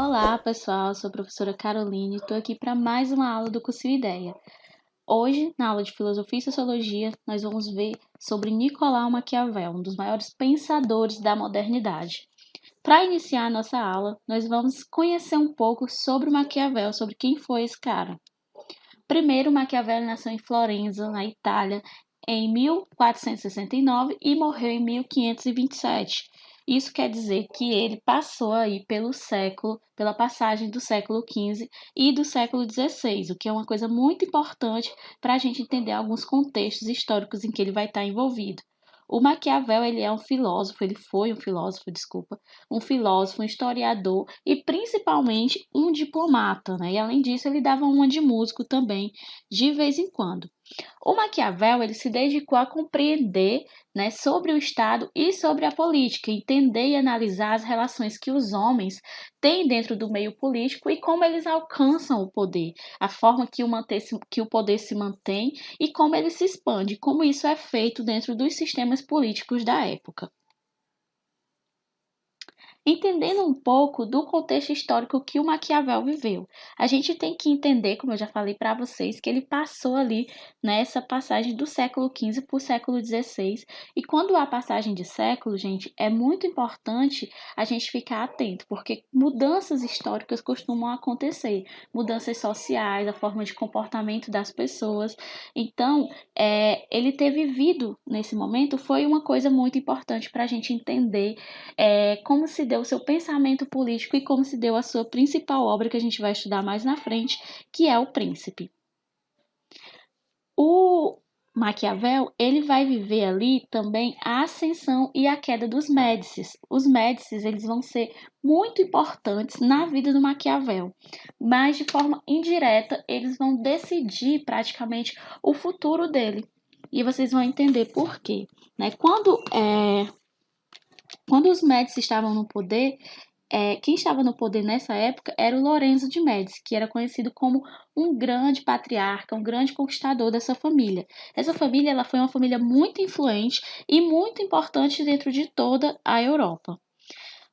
Olá, pessoal, sou a professora Caroline e estou aqui para mais uma aula do curso Ideia. Hoje, na aula de Filosofia e Sociologia, nós vamos ver sobre Nicolau Maquiavel, um dos maiores pensadores da modernidade. Para iniciar a nossa aula, nós vamos conhecer um pouco sobre o Maquiavel, sobre quem foi esse cara. Primeiro, Maquiavel nasceu em Florença, na Itália, em 1469 e morreu em 1527. Isso quer dizer que ele passou aí pela passagem do século XV e do século XVI, o que é uma coisa muito importante para a gente entender alguns contextos históricos em que ele vai estar envolvido. O Maquiavel, ele é um filósofo, ele foi um filósofo, um historiador e principalmente um diplomata, né? E além disso, ele dava uma de músico também, de vez em quando. O Maquiavel ele se dedicou a compreender, né, sobre o Estado e sobre a política, entender e analisar as relações que os homens têm dentro do meio político e como eles alcançam o poder, a forma que o poder se mantém e como ele se expande, como isso é feito dentro dos sistemas políticos da época. Entendendo um pouco do contexto histórico que o Maquiavel viveu. A gente tem que entender, como eu já falei para vocês, que ele passou ali nessa passagem do século XV para o século XVI. E quando há passagem de século, gente, é muito importante a gente ficar atento, porque mudanças históricas costumam acontecer, mudanças sociais, a forma de comportamento das pessoas. Então, ele ter vivido nesse momento foi uma coisa muito importante para a gente entender como se deu o seu pensamento político e como se deu a sua principal obra que a gente vai estudar mais na frente, que é O Príncipe. O Maquiavel, ele vai viver ali também a ascensão e a queda dos Médicis. Os Médicis, eles vão ser muito importantes na vida do Maquiavel, mas de forma indireta, eles vão decidir praticamente o futuro dele. E vocês vão entender por quê, né? Quando os Médici estavam no poder, quem estava no poder nessa época era o Lorenzo de Médici, que era conhecido como um grande patriarca, um grande conquistador dessa família. Essa família ela foi uma família muito influente e muito importante dentro de toda a Europa.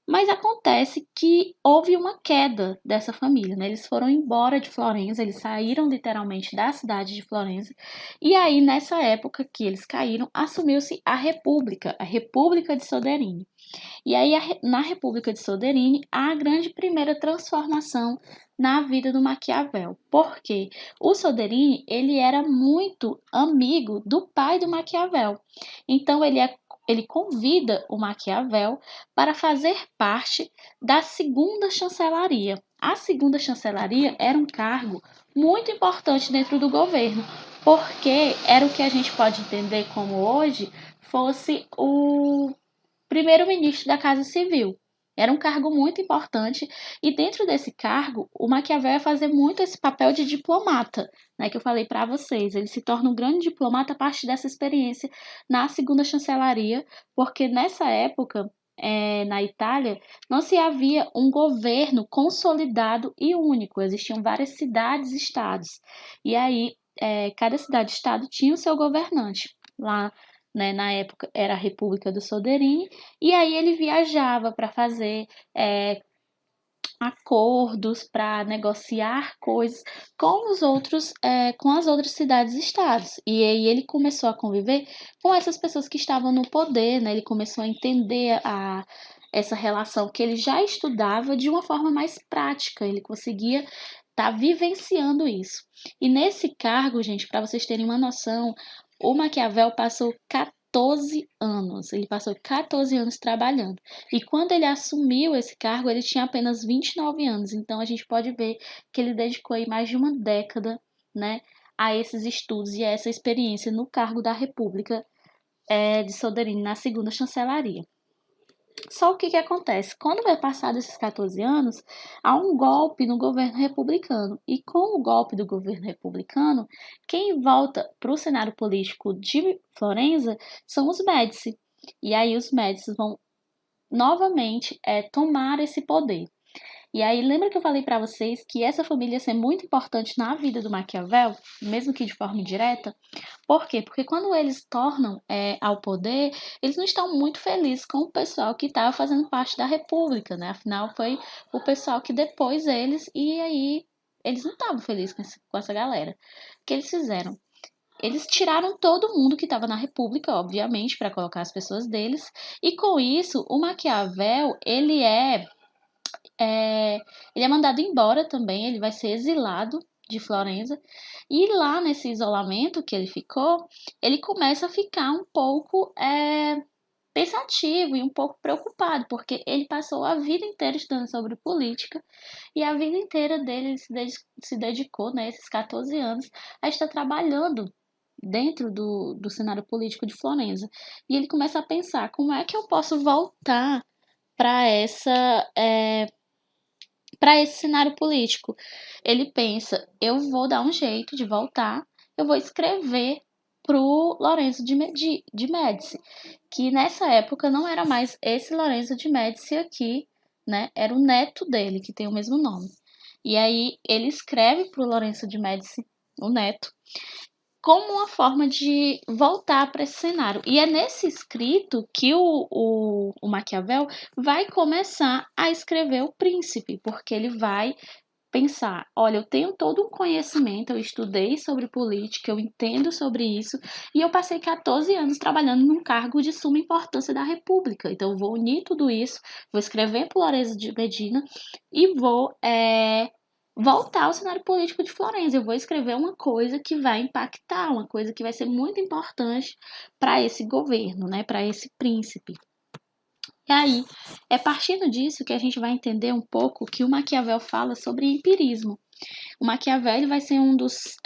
Mas acontece que houve uma queda dessa família, né? Eles foram embora de Florença, eles saíram literalmente da cidade de Florença, e aí nessa época que eles caíram, assumiu-se a República de Soderini. E aí, na República de Soderini, há a grande primeira transformação na vida do Maquiavel. Porque o Soderini, ele era muito amigo do pai do Maquiavel. Então, ele convida o Maquiavel para fazer parte da segunda chancelaria. A segunda chancelaria era um cargo muito importante dentro do governo, porque era o que a gente pode entender como hoje fosse o primeiro-ministro da Casa Civil. Era um cargo muito importante e dentro desse cargo, o Maquiavel ia fazer muito esse papel de diplomata, né, que eu falei para vocês. Ele se torna um grande diplomata a partir dessa experiência na segunda chancelaria, porque nessa época, na Itália, não se havia um governo consolidado e único. Existiam várias cidades-estados. E aí, cada cidade-estado tinha o seu governante. Lá, né, na época era a República do Soderini, e aí ele viajava para fazer acordos, para negociar coisas com com as outras cidades e estados. E aí ele começou a conviver com essas pessoas que estavam no poder, né? Ele começou a entender essa relação que ele já estudava de uma forma mais prática, ele conseguia estar vivenciando isso. E nesse cargo, gente, para vocês terem uma noção, o Maquiavel passou 14 anos. Ele passou 14 anos trabalhando. E quando ele assumiu esse cargo, ele tinha apenas 29 anos. Então a gente pode ver que ele dedicou aí mais de uma década, né, a esses estudos e a essa experiência no cargo da República de Soderini na segunda chancelaria. Só o que acontece? Quando vai passar desses 14 anos, há um golpe no governo republicano. E com o golpe do governo republicano, quem volta para o cenário político de Florença são os Médici. E aí os Médici vão novamente tomar esse poder. E aí, lembra que eu falei para vocês que essa família ia ser muito importante na vida do Maquiavel, mesmo que de forma indireta? Por quê? Porque quando eles tornam ao poder, eles não estão muito felizes com o pessoal que estava fazendo parte da República, né? Afinal, foi o pessoal que depois eles, e aí eles não estavam felizes com essa galera. O que eles fizeram? Eles tiraram todo mundo que estava na República, obviamente, para colocar as pessoas deles, e com isso, o Maquiavel, ele é mandado embora também, ele vai ser exilado de Florença. E lá nesse isolamento que ele ficou, ele começa a ficar um pouco pensativo e um pouco preocupado, porque ele passou a vida inteira estudando sobre política e a vida inteira dele ele se dedicou, né, esses 14 anos, a estar trabalhando dentro do cenário político de Florença. E ele começa a pensar como é que eu posso voltar para para esse cenário político. Ele pensa, eu vou dar um jeito de voltar, eu vou escrever pro Lorenzo de Médici, que nessa época não era mais esse Lorenzo de Médici aqui, né? Era o neto dele, que tem o mesmo nome. E aí ele escreve pro Lorenzo de Médici, o neto, como uma forma de voltar para esse cenário. E é nesse escrito que o Maquiavel vai começar a escrever o Príncipe, porque ele vai pensar, olha, eu tenho todo um conhecimento, eu estudei sobre política, eu entendo sobre isso, e eu passei 14 anos trabalhando num cargo de suma importância da República. Então, eu vou unir tudo isso, vou escrever para Lorenzo de Medina e vou voltar ao cenário político de Florença. Eu vou escrever uma coisa que vai impactar, uma coisa que vai ser muito importante para esse governo, né, para esse príncipe. E aí, é partindo disso que a gente vai entender um pouco que o Maquiavel fala sobre empirismo. O Maquiavel ele vai ser um dos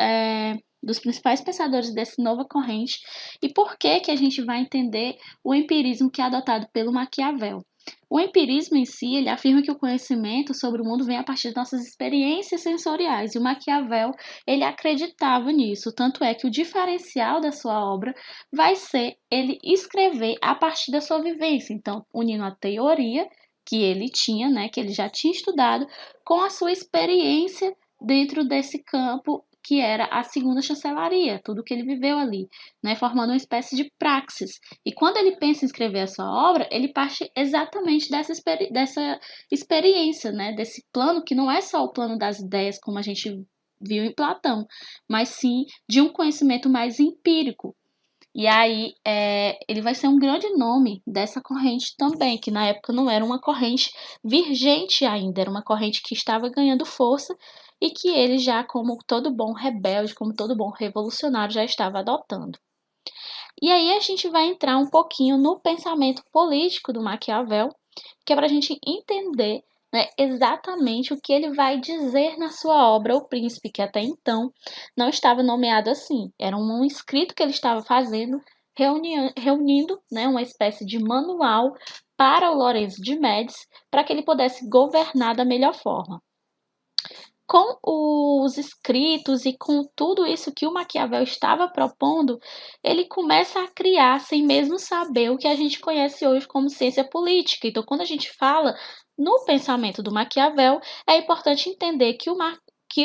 principais pensadores dessa nova corrente. E por que que a gente vai entender o empirismo que é adotado pelo Maquiavel? O empirismo em si, ele afirma que o conhecimento sobre o mundo vem a partir de nossas experiências sensoriais, e o Maquiavel, ele acreditava nisso, tanto é que o diferencial da sua obra vai ser ele escrever a partir da sua vivência, então, unindo a teoria que ele tinha, né, que ele já tinha estudado, com a sua experiência dentro desse campo que era a segunda chancelaria, tudo que ele viveu ali, né, formando uma espécie de praxis. E quando ele pensa em escrever a sua obra, ele parte exatamente dessa experiência, né, desse plano que não é só o plano das ideias, como a gente viu em Platão, mas sim de um conhecimento mais empírico. E aí, ele vai ser um grande nome dessa corrente também, que na época não era uma corrente virgente ainda, era uma corrente que estava ganhando força e que ele já, como todo bom rebelde, como todo bom revolucionário, já estava adotando. E aí a gente vai entrar um pouquinho no pensamento político do Maquiavel, que é para a gente entender, né, exatamente o que ele vai dizer na sua obra O Príncipe, que até então não estava nomeado assim. Era um escrito que ele estava fazendo, reunindo, né, uma espécie de manual para o Lorenzo de Médici, para que ele pudesse governar da melhor forma. Com os escritos e com tudo isso que o Maquiavel estava propondo, ele começa a criar sem mesmo saber o que a gente conhece hoje como ciência política. Então, quando a gente fala no pensamento do Maquiavel, é importante entender que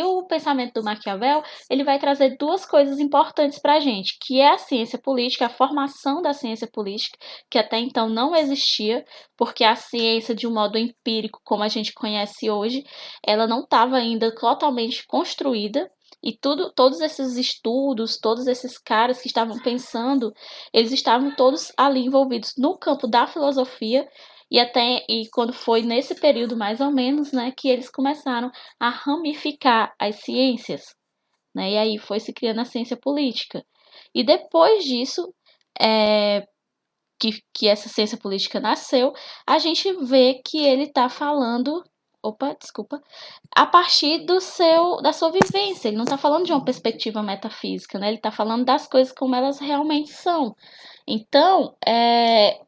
o pensamento do Maquiavel ele vai trazer duas coisas importantes para a gente, que é a ciência política, a formação da ciência política, que até então não existia, porque a ciência, de um modo empírico, como a gente conhece hoje, ela não estava ainda totalmente construída. E todos esses estudos, todos esses caras que estavam pensando, eles estavam todos ali envolvidos no campo da filosofia e quando foi nesse período mais ou menos, né, que eles começaram a ramificar as ciências, né? E aí foi se criando a ciência política. E depois disso, que essa ciência política nasceu, a gente vê que ele está falando, opa, desculpa, a partir da sua vivência. Ele não está falando de uma perspectiva metafísica, né? Ele está falando das coisas como elas realmente são. Então,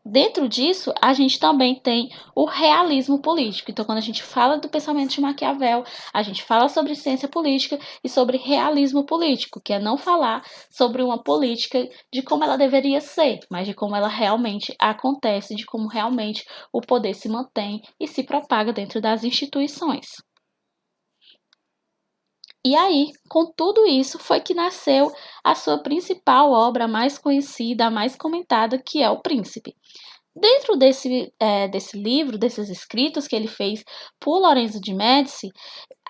dentro disso, a gente também tem o realismo político. Então, quando a gente fala do pensamento de Maquiavel, a gente fala sobre ciência política e sobre realismo político, que é não falar sobre uma política de como ela deveria ser, mas de como ela realmente acontece, de como realmente o poder se mantém e se propaga dentro das instituições. instituições. E aí, com tudo isso, foi que nasceu a sua principal obra, a mais conhecida, a mais comentada, que é O Príncipe. Dentro desse livro, desses escritos que ele fez por Lorenzo de Médici,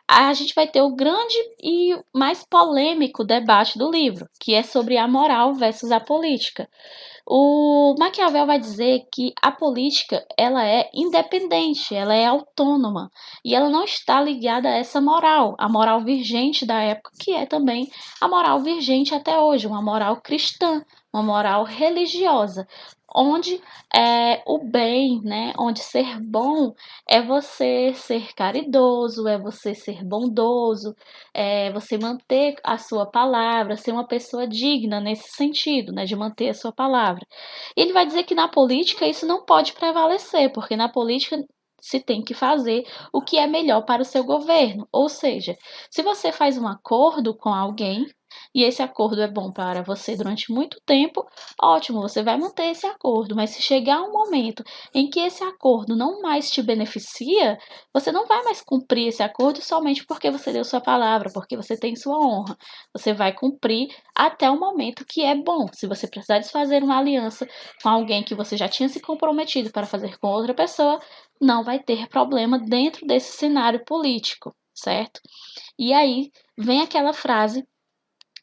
a gente vai ter o grande e mais polêmico debate do livro, que é sobre a moral versus a política. O Maquiavel vai dizer que a política ela é independente, ela é autônoma e ela não está ligada a essa moral, a moral vigente da época, que é também a moral vigente até hoje, uma moral cristã, uma moral religiosa, onde o bem, né, onde ser bom é você ser caridoso, é você ser bondoso, é você manter a sua palavra, ser uma pessoa digna nesse sentido, né, de manter a sua palavra. Ele vai dizer que na política isso não pode prevalecer, porque na política se tem que fazer o que é melhor para o seu governo. Ou seja, se você faz um acordo com alguém e esse acordo é bom para você durante muito tempo, ótimo, você vai manter esse acordo. Mas se chegar um momento em que esse acordo não mais te beneficia, você não vai mais cumprir esse acordo somente porque você deu sua palavra, porque você tem sua honra. Você vai cumprir até o momento que é bom. Se você precisar desfazer uma aliança com alguém que você já tinha se comprometido para fazer com outra pessoa, não vai ter problema dentro desse cenário político, certo? E aí vem aquela frase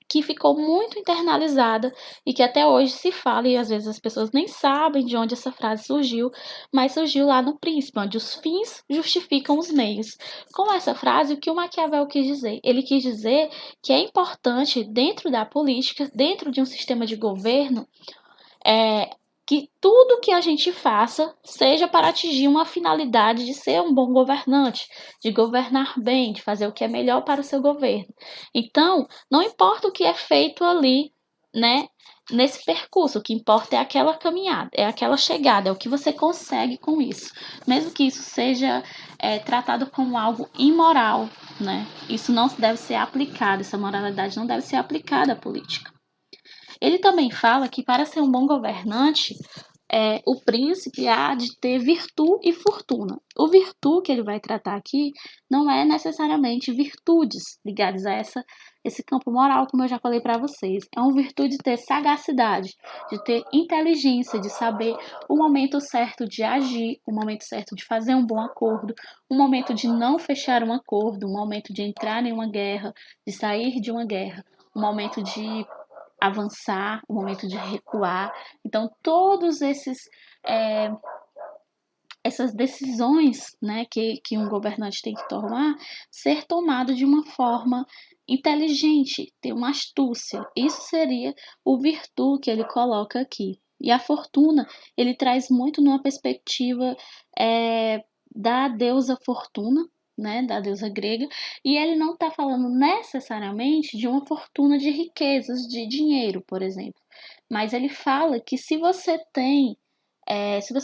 que ficou muito internalizada e que até hoje se fala, e às vezes as pessoas nem sabem de onde essa frase surgiu, mas surgiu lá no Príncipe, onde os fins justificam os meios. Com essa frase, o que o Maquiavel quis dizer? Ele quis dizer que é importante, dentro da política, dentro de um sistema de governo, é, que tudo que a gente faça seja para atingir uma finalidade de ser um bom governante, de governar bem, de fazer o que é melhor para o seu governo. Então, não importa o que é feito ali, né, nesse percurso, o que importa é aquela caminhada, é aquela chegada, é o que você consegue com isso. Mesmo que isso seja tratado como algo imoral, né, isso não deve ser aplicado, essa moralidade não deve ser aplicada à política. Ele também fala que para ser um bom governante, o príncipe há de ter virtude e fortuna. O virtude que ele vai tratar aqui não é necessariamente virtudes ligadas a esse campo moral, como eu já falei para vocês. É uma virtude de ter sagacidade, de ter inteligência, de saber o momento certo de agir, o momento certo de fazer um bom acordo, o momento de não fechar um acordo, o momento de entrar em uma guerra, de sair de uma guerra, o momento de avançar, o momento de recuar. Então, todos essas decisões, né, que um governante tem que tomar, ser tomado de uma forma inteligente, ter uma astúcia. Isso seria o virtude que ele coloca aqui. E a fortuna, ele traz muito numa perspectiva da deusa Fortuna, né, da deusa grega, e ele não está falando necessariamente de uma fortuna de riquezas, de dinheiro, por exemplo. Mas ele fala que se você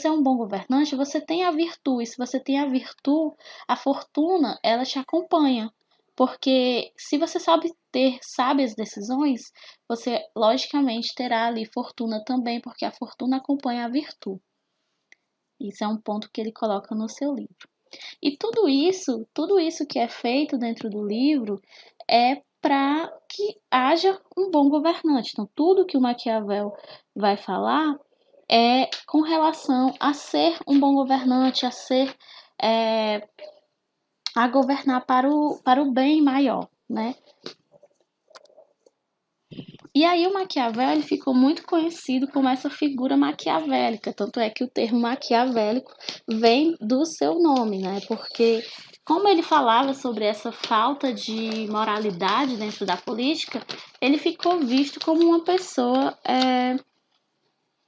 é um bom governante, você tem a virtude. E se você tem a virtude, a fortuna, ela te acompanha. Porque se você sabe ter sábias decisões, você logicamente terá ali fortuna também, porque a fortuna acompanha a virtude. Isso é um ponto que ele coloca no seu livro. E tudo isso que é feito dentro do livro é para que haja um bom governante. Então, tudo que o Maquiavel vai falar é com relação a ser um bom governante, a governar para o bem maior, né? E aí o Maquiavel ele ficou muito conhecido como essa figura maquiavélica, tanto é que o termo maquiavélico vem do seu nome, né? Porque como ele falava sobre essa falta de moralidade dentro da política, ele ficou visto como uma pessoa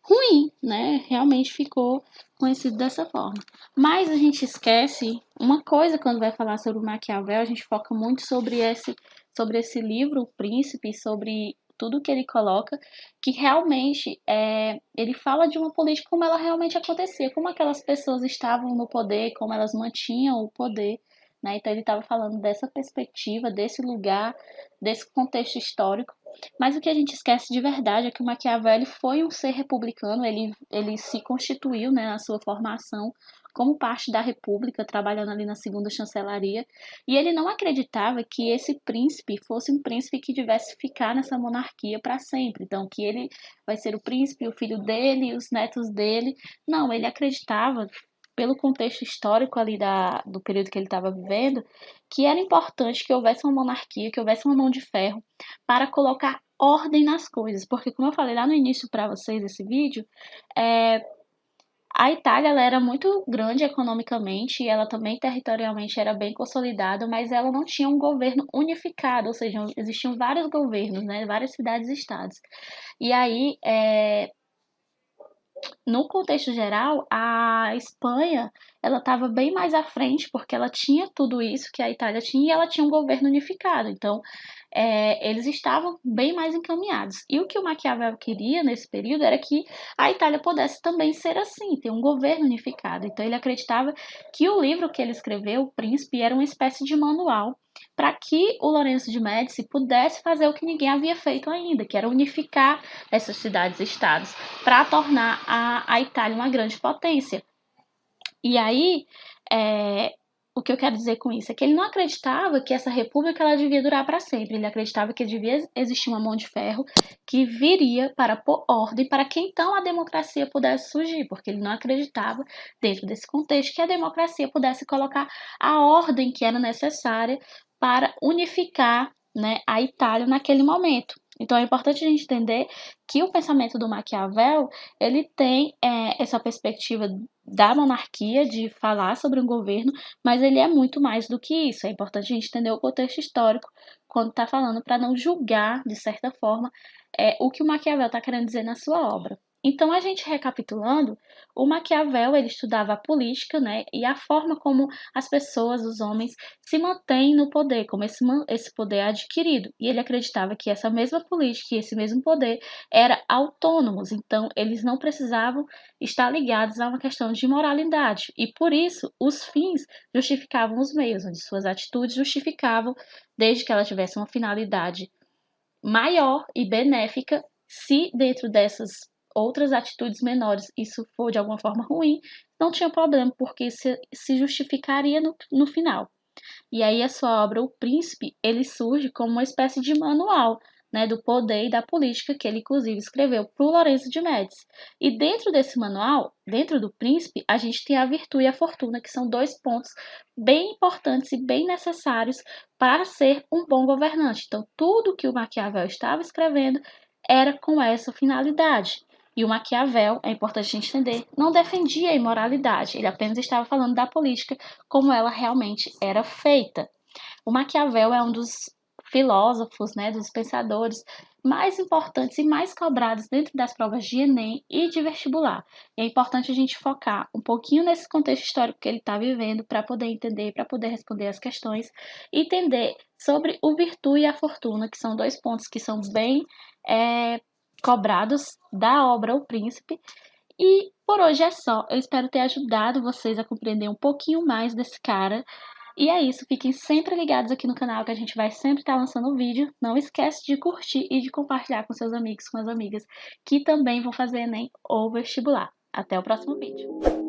ruim, né? Realmente ficou conhecido dessa forma. Mas a gente esquece uma coisa quando vai falar sobre o Maquiavel, a gente foca muito sobre esse livro, O Príncipe, sobre tudo que ele coloca, que realmente ele fala de uma política como ela realmente acontecia, como aquelas pessoas estavam no poder, como elas mantinham o poder, né? Então ele estava falando dessa perspectiva, desse lugar, desse contexto histórico. Mas o que a gente esquece de verdade é que o Maquiavel foi um ser republicano, ele se constituiu, né, na sua formação como parte da República, trabalhando ali na segunda chancelaria, e ele não acreditava que esse príncipe fosse um príncipe que tivesse ficar nessa monarquia para sempre. Então, que ele vai ser o príncipe, o filho dele e os netos dele. Não, ele acreditava, pelo contexto histórico ali do período que ele estava vivendo, que era importante que houvesse uma monarquia, que houvesse uma mão de ferro para colocar ordem nas coisas. Porque, como eu falei lá no início para vocês desse vídeo, é, a Itália ela era muito grande economicamente e ela também territorialmente era bem consolidada, mas ela não tinha um governo unificado, ou seja, existiam vários governos, né, várias cidades e estados. E aí, no contexto geral, a Espanha ela estava bem mais à frente porque ela tinha tudo isso que a Itália tinha e ela tinha um governo unificado. Então, eles estavam bem mais encaminhados. E o que o Maquiavel queria nesse período era que a Itália pudesse também ser assim, ter um governo unificado. Então, ele acreditava que o livro que ele escreveu, O Príncipe, era uma espécie de manual para que o Lourenço de Médici pudesse fazer o que ninguém havia feito ainda, que era unificar essas cidades e estados para tornar a Itália uma grande potência. E aí, o que eu quero dizer com isso é que ele não acreditava que essa república ela devia durar para sempre. Ele acreditava que devia existir uma mão de ferro que viria para pôr ordem para que então a democracia pudesse surgir, porque ele não acreditava, dentro desse contexto, que a democracia pudesse colocar a ordem que era necessária para unificar, né, a Itália naquele momento. Então é importante a gente entender que o pensamento do Maquiavel ele tem essa perspectiva da monarquia, de falar sobre um governo, mas ele é muito mais do que isso. É importante a gente entender o contexto histórico quando está falando, para não julgar, de certa forma, o que o Maquiavel está querendo dizer na sua obra. Então, a gente recapitulando, o Maquiavel ele estudava a política, né, e a forma como as pessoas, os homens, se mantêm no poder, como esse poder é adquirido. E ele acreditava que essa mesma política e esse mesmo poder era autônomos, então eles não precisavam estar ligados a uma questão de moralidade. E por isso, os fins justificavam os meios, onde suas atitudes justificavam, desde que ela tivesse uma finalidade maior e benéfica, se dentro dessas outras atitudes menores isso for de alguma forma ruim, não tinha problema, porque se justificaria no final. E aí a sua obra, O Príncipe, ele surge como uma espécie de manual, né, do poder e da política que ele inclusive escreveu para o Lourenço de Médici. E dentro desse manual, dentro do Príncipe, a gente tem a virtude e a fortuna, que são dois pontos bem importantes e bem necessários para ser um bom governante. Então, tudo que o Maquiavel estava escrevendo era com essa finalidade. E o Maquiavel, é importante a gente entender, não defendia a imoralidade, ele apenas estava falando da política como ela realmente era feita. O Maquiavel é um dos filósofos, né, dos pensadores mais importantes e mais cobrados dentro das provas de Enem e de vestibular. É importante a gente focar um pouquinho nesse contexto histórico que ele está vivendo para poder entender, para poder responder as questões e entender sobre o virtude e a fortuna, que são dois pontos que são bem cobrados da obra O Príncipe. E por hoje é só. Eu espero ter ajudado vocês a compreender um pouquinho mais desse cara. E é isso, fiquem sempre ligados aqui no canal que a gente vai sempre estar lançando vídeo. Não esquece de curtir e de compartilhar com seus amigos, com as amigas que também vão fazer Enem ou vestibular. Até o próximo vídeo.